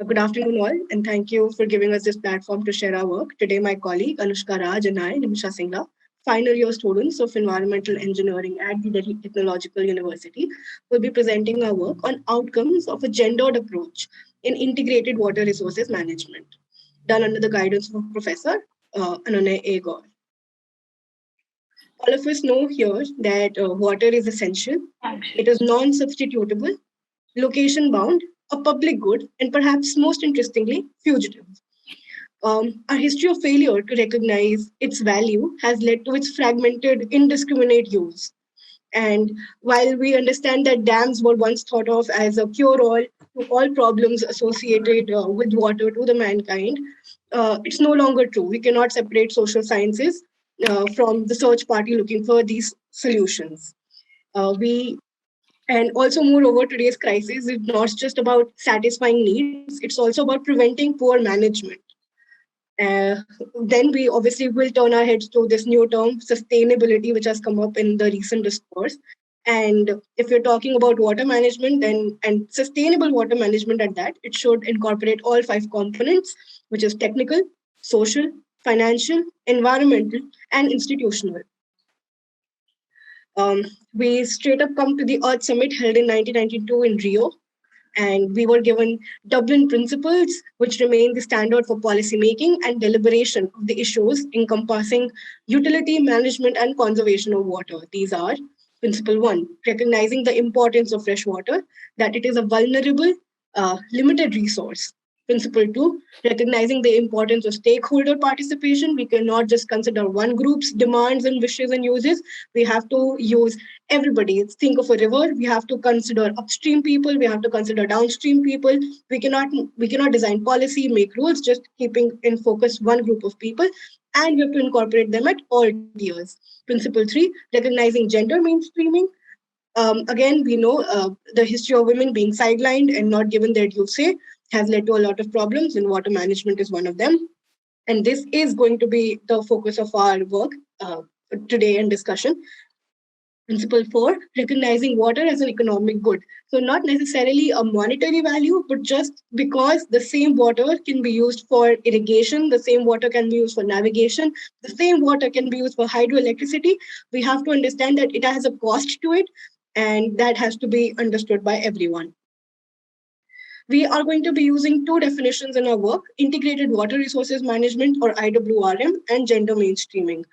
Good afternoon, all, and thank you for giving us this platform to share our work. Today, my colleague Anoushka Raj and I, Nimisha Singla, final year students of environmental engineering at the Delhi Technological University, will be presenting our work on outcomes of a gendered approach in integrated water resources management, done under the guidance of Professor Anone A. Gaur. All of us know here that water is essential, it is non substitutable, location bound, a public good, and perhaps most interestingly, fugitive. Our history of failure to recognize its value has led to its fragmented, indiscriminate use. And while we understand that dams were once thought of as a cure all to all problems associated with water to the mankind, it's no longer true. We cannot separate social sciences from the search party looking for these solutions. We and also, moreover, today's crisis is not just about satisfying needs, it's also about preventing poor management. Uh, then we obviously will turn our heads to this new term, sustainability, which has come up in the recent discourse. And if you're talking about water management and sustainable water management at that, it should incorporate all five components, which is technical, social, financial, environmental, and institutional. Um, we straight up come to the Earth Summit held in 1992 in Rio, and we were given Dublin Principles, which remain the standard for policy making and deliberation of the issues encompassing utility management and conservation of water. These are Principle 1, recognizing the importance of fresh water, that it is a vulnerable, limited resource. Principle 2, recognizing the importance of stakeholder participation. We cannot just consider one group's demands and wishes and uses. We have to use everybody. Think of a river. We have to consider upstream people. We have to consider downstream people. We cannot design policy, make rules, just keeping in focus one group of people. And we have to incorporate them at all tiers. Principle 3, recognizing gender mainstreaming. Again, we know the history of women being sidelined and not given their due say has led to a lot of problems, and water management is one of them. And this is going to be the focus of our work today and discussion. Principle 4, recognizing water as an economic good. So, not necessarily a monetary value, but just because the same water can be used for irrigation, the same water can be used for navigation, the same water can be used for hydroelectricity, we have to understand that it has a cost to it, and that has to be understood by everyone. We are going to be using two definitions in our work: integrated water resources management, or IWRM, and gender mainstreaming.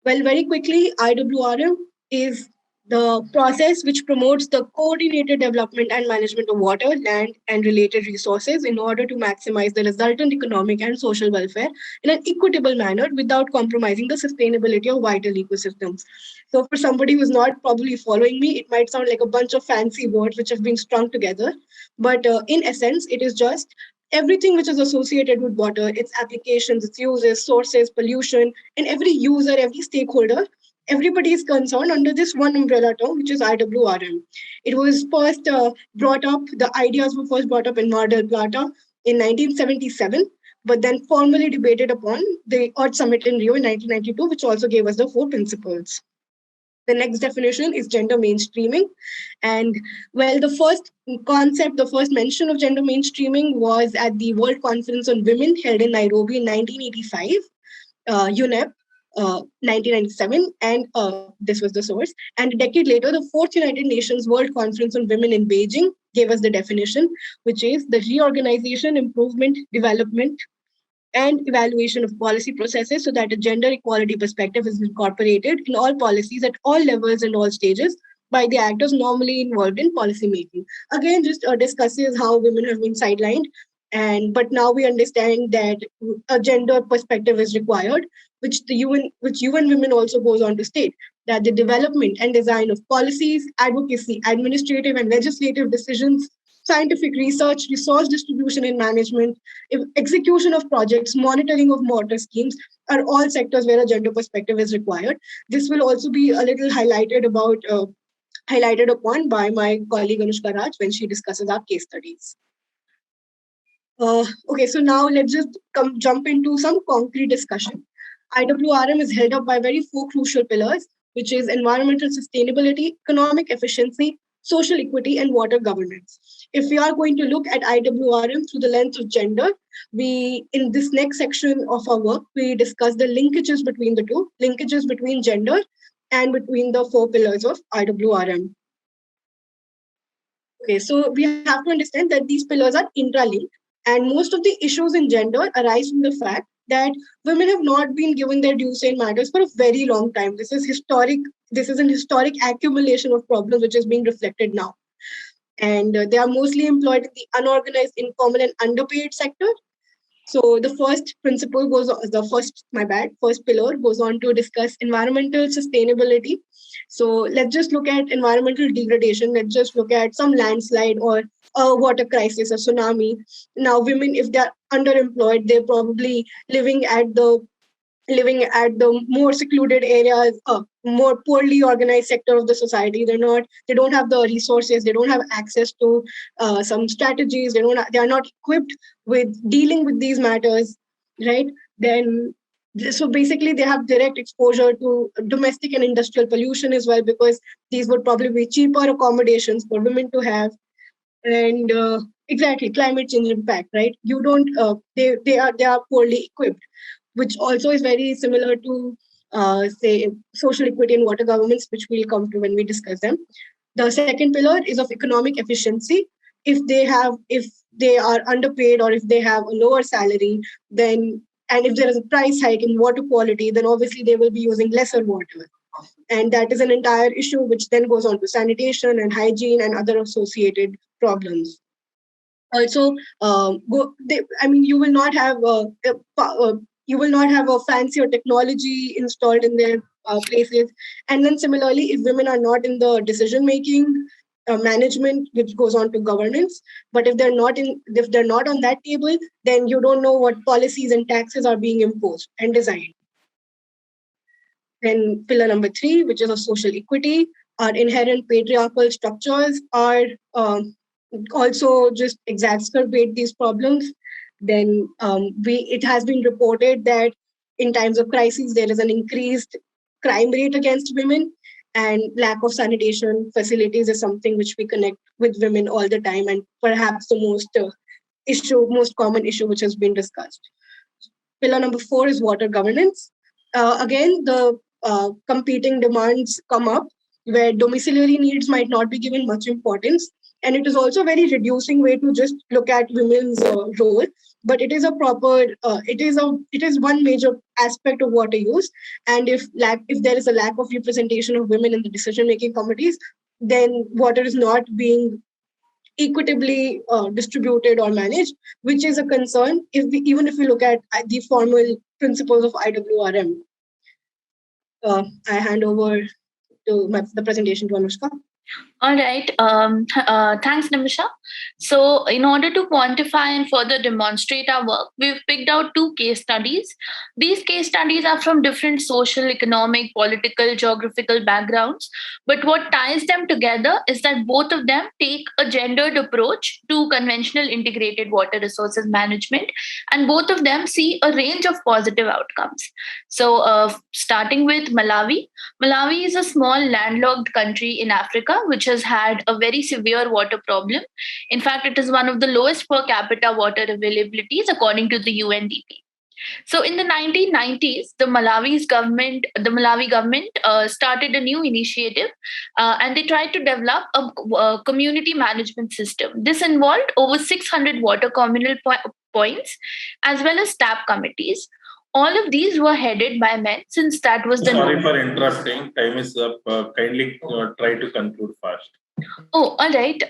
Well, very quickly, IWRM is the process which promotes the coordinated development and management of water, land, and related resources in order to maximize the resultant economic and social welfare in an equitable manner without compromising the sustainability of vital ecosystems. So, for somebody who's not probably following me, it might sound like a bunch of fancy words which have been strung together. But in essence, it is just everything which is associated with water, its applications, its uses, sources, pollution, and every user, every stakeholder, everybody is concerned under this one umbrella term, which is IWRM. It was first brought up, the ideas were first brought up in Mar del Plata in 1977, but then formally debated upon the Earth Summit in Rio in 1992, which also gave us the four principles. The next definition is gender mainstreaming. And well, the first concept, the first mention of gender mainstreaming was at the World Conference on Women held in Nairobi in 1985, UNEP. 1997, and this was the source. And a decade later, the fourth United Nations World Conference on Women in Beijing gave us the definition, which is the reorganization, improvement, development, and evaluation of policy processes so that a gender equality perspective is incorporated in all policies at all levels and all stages by the actors normally involved in policy making. Again, just discusses how women have been sidelined, and but now we understand that a gender perspective is required, which UN Women also goes on to state that the development and design of policies, advocacy, administrative and legislative decisions, scientific research, resource distribution and management, execution of projects, monitoring of water schemes are all sectors where a gender perspective is required. This will also be a little highlighted upon by my colleague Anoushka Raj when she discusses our case studies. Okay, so now let's just jump into some concrete discussion. IWRM is held up by very four crucial pillars, which is environmental sustainability, economic efficiency, social equity, and water governance. If we are going to look at IWRM through the lens of gender, in this next section of our work, we discuss the linkages between the two, linkages between gender and between the four pillars of IWRM. Okay, so we have to understand that these pillars are intralinked, and most of the issues in gender arise from the fact that women have not been given their due say in matters for a very long time. This is historic. This is an historic accumulation of problems which is being reflected now, and they are mostly employed in the unorganized, informal, and underpaid sector. So the first pillar goes on to discuss environmental sustainability. So let's just look at environmental degradation. Let's just look at some landslide or a water crisis, a tsunami. Now, women, if they're underemployed, they're probably living at the more secluded areas, more poorly organized sector of the society. They don't have the resources, they don't have access to some strategies, they are not equipped with dealing with these matters, right? Then, so basically they have direct exposure to domestic and industrial pollution as well, because these would probably be cheaper accommodations for women to have. And exactly, climate change impact, right? You don't they are poorly equipped, which also is very similar to, say, social equity and water governments, which we'll come to when we discuss them. The second pillar is of economic efficiency. If they are underpaid, or if they have a lower salary, then, and if there is a price hike in water quality, then obviously they will be using lesser water. And that is an entire issue, which then goes on to sanitation and hygiene and other associated problems. Also, you will not have you will not have a fancier technology installed in their places. And then similarly, if women are not in the decision making, management, which goes on to governance, but if they're not on that table, then you don't know what policies and taxes are being imposed and designed. Then pillar number 3, which is of social equity, our inherent patriarchal structures are also just exacerbate these problems. Then it has been reported that in times of crises there is an increased crime rate against women, and lack of sanitation facilities is something which we connect with women all the time, and perhaps the most common issue which has been discussed. Pillar number 4 is water governance. Again, the competing demands come up where domiciliary needs might not be given much importance. And it is also a very reducing way to just look at women's role. But it is it is one major aspect of water use. And if there is a lack of representation of women in the decision making committees, then water is not being equitably distributed or managed, which is a concern even if we look at the formal principles of IWRM. I hand over the presentation to Anoushka. All right. Thanks, Nimisha. So, in order to quantify and further demonstrate our work, we've picked out 2 case studies. These case studies are from different social, economic, political, geographical backgrounds. But what ties them together is that both of them take a gendered approach to conventional integrated water resources management, and both of them see a range of positive outcomes. So, starting with Malawi. Malawi is a small landlocked country in Africa which has had a very severe water problem. In fact, it is one of the lowest per capita water availabilities according to the UNDP. So in the 1990s, the Malawi government started a new initiative, and they tried to develop a community management system. This involved over 600 water communal points as well as tap committees. All of these were headed by men, since that was the Sorry for interrupting. Time is up. Kindly try to conclude fast. Oh, all right.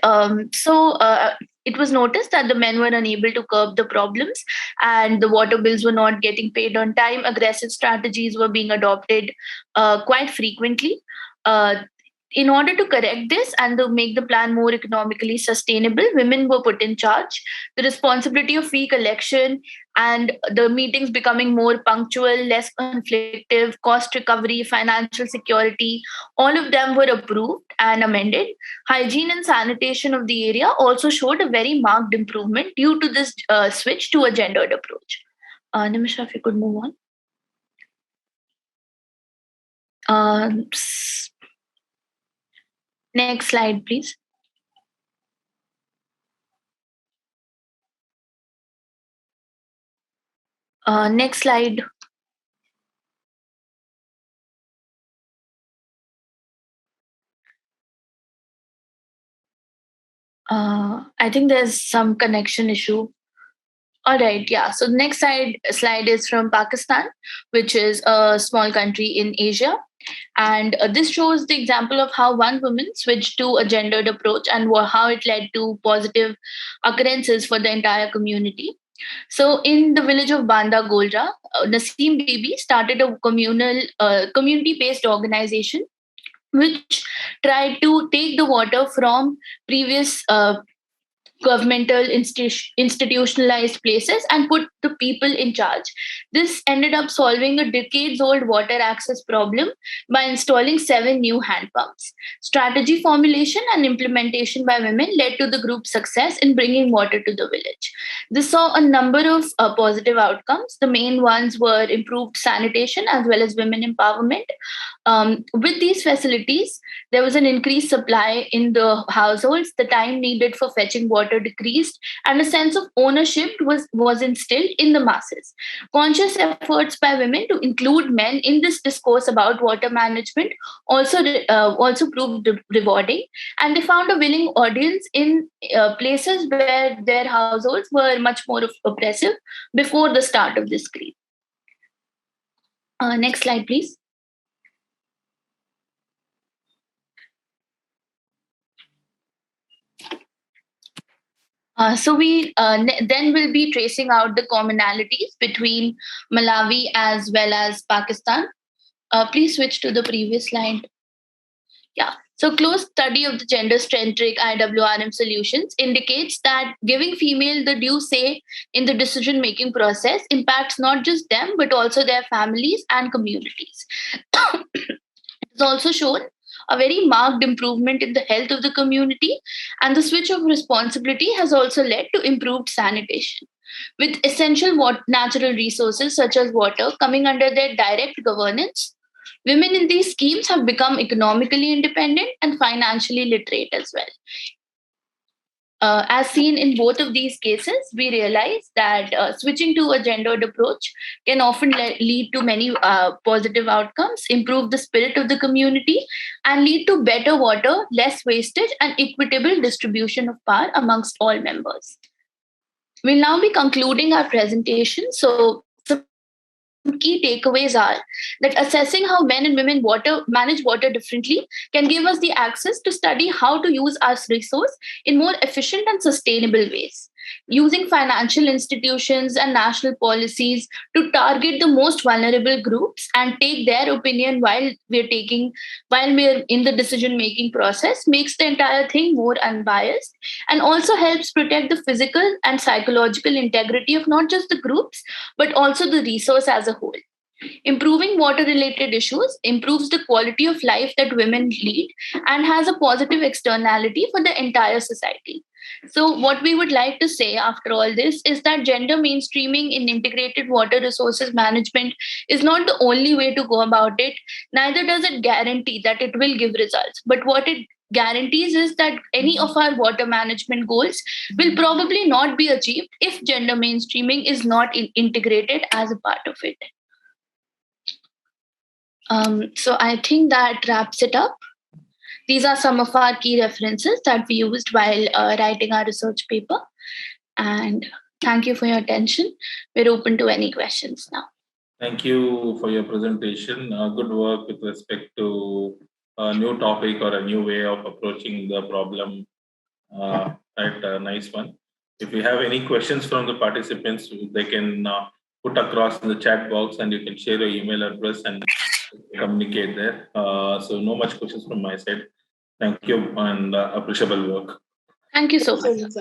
It was noticed that the men were unable to curb the problems, and the water bills were not getting paid on time. Aggressive strategies were being adopted quite frequently. Uh, in order to correct this and to make the plan more economically sustainable, women were put in charge. The responsibility of fee collection and the meetings becoming more punctual, less conflictive, cost recovery, financial security, all of them were approved and amended. Hygiene and sanitation of the area also showed a very marked improvement due to this switch to a gendered approach. Nimisha, if you could move on. Next slide, please. Next slide. I think there's some connection issue. All right, yeah. So the next slide is from Pakistan, which is a small country in Asia. And this shows the example of how one woman switched to a gendered approach and how it led to positive occurrences for the entire community. So, in the village of Banda Golra, Naseem Bibi started a community-based organization which tried to take the water from previous governmental institutionalized places and put the people in charge. This ended up solving a decades old water access problem by installing 7 new hand pumps. Strategy formulation and implementation by women led to the group's success in bringing water to the village. This saw a number of positive outcomes. The main ones were improved sanitation as well as women empowerment. With these facilities, there was an increased supply in the households. The time needed for fetching water decreased, and a sense of ownership was instilled in the masses. Conscious efforts by women to include men in this discourse about water management also proved rewarding, and they found a willing audience in places where their households were much more oppressive before the start of this creed. Next slide, please. So we then will be tracing out the commonalities between Malawi as well as Pakistan. Please switch to the previous slide. Yeah. So close study of the gender-centric IWRM solutions indicates that giving female the due say in the decision-making process impacts not just them, but also their families and communities. It's also shown a very marked improvement in the health of the community, and the switch of responsibility has also led to improved sanitation. With essential natural resources such as water coming under their direct governance, women in these schemes have become economically independent and financially literate as well. As seen in both of these cases, we realize that switching to a gendered approach can often lead to many positive outcomes, improve the spirit of the community, and lead to better water, less wastage, and equitable distribution of power amongst all members. We'll now be concluding our presentation. So, some key takeaways are that assessing how men and women manage water differently can give us the access to study how to use our resource in more efficient and sustainable ways. Using financial institutions and national policies to target the most vulnerable groups and take their opinion while we're in the decision making process makes the entire thing more unbiased, and also helps protect the physical and psychological integrity of not just the groups but also the resource as a whole. Improving water related issues improves the quality of life that women lead and has a positive externality for the entire society. So, what we would like to say after all this is that gender mainstreaming in integrated water resources management is not the only way to go about it, neither does it guarantee that it will give results. But what it guarantees is that any of our water management goals will probably not be achieved if gender mainstreaming is not integrated as a part of it. So I think that wraps it up. These are some of our key references that we used while writing our research paper. And thank you for your attention. We're open to any questions now. Thank you for your presentation. Good work with respect to a new topic or a new way of approaching the problem. Right, nice one. If you have any questions from the participants, they can put across in the chat box, and you can share your email address and communicate there. So no much questions from my side. Thank you, and appreciable work. Thank you so much.